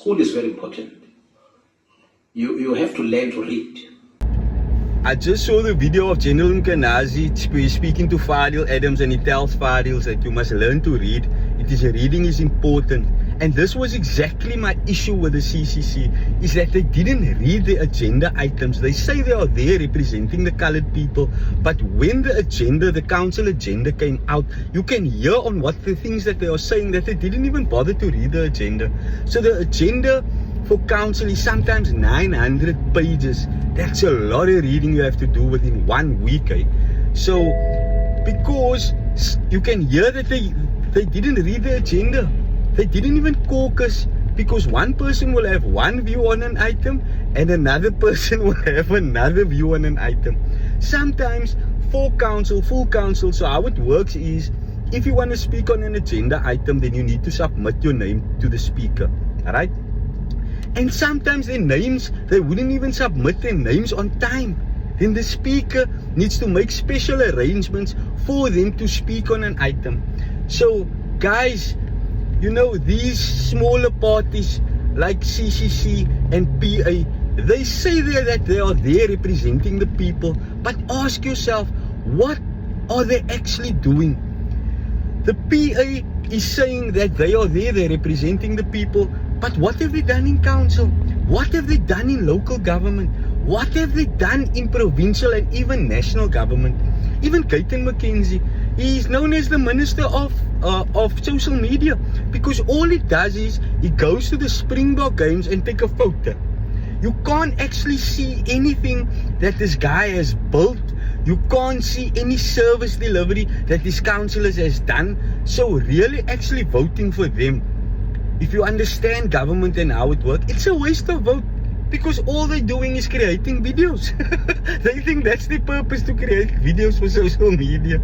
School is very important. You have to learn to read. I just saw the video of General Mkanazi speaking to Fadil Adams, and he tells Fadil that you must learn to read. Reading is important. And this was exactly my issue with the CCC, is that they didn't read the agenda items. They say they are there representing the colored people, but when the agenda, the council agenda came out, you can hear on what the things that they are saying that they didn't even bother to read the agenda. So the agenda for council is sometimes 900 pages. That's a lot of reading you have to do within 1 week. So because you can hear that they didn't read the agenda. They didn't even caucus, because one person will have one view on an item and another person will have another view on an item. Sometimes full council. So how it works is, if you want to speak on an agenda item, then you need to submit your name to the speaker. Alright? And sometimes their names, they wouldn't even submit their names on time. Then the speaker needs to make special arrangements for them to speak on an item. So guys, you know, these smaller parties like CCC and PA, they say there that they are there representing the people, but ask yourself, what are they actually doing? The PA is saying that they are there, they're representing the people, but what have they done in council? What have they done in local government? What have they done in provincial and even national government? Even Gayton McKenzie, he is known as the Minister of Social Media, because all he does is he goes to the Springbok games and take a photo. You can't actually see anything that this guy has built. You can't see any service delivery that his councillors has done. So really actually voting for them, if you understand government and how it works, it's a waste of vote, because all they're doing is creating videos. They think that's the purpose, to create videos for social media.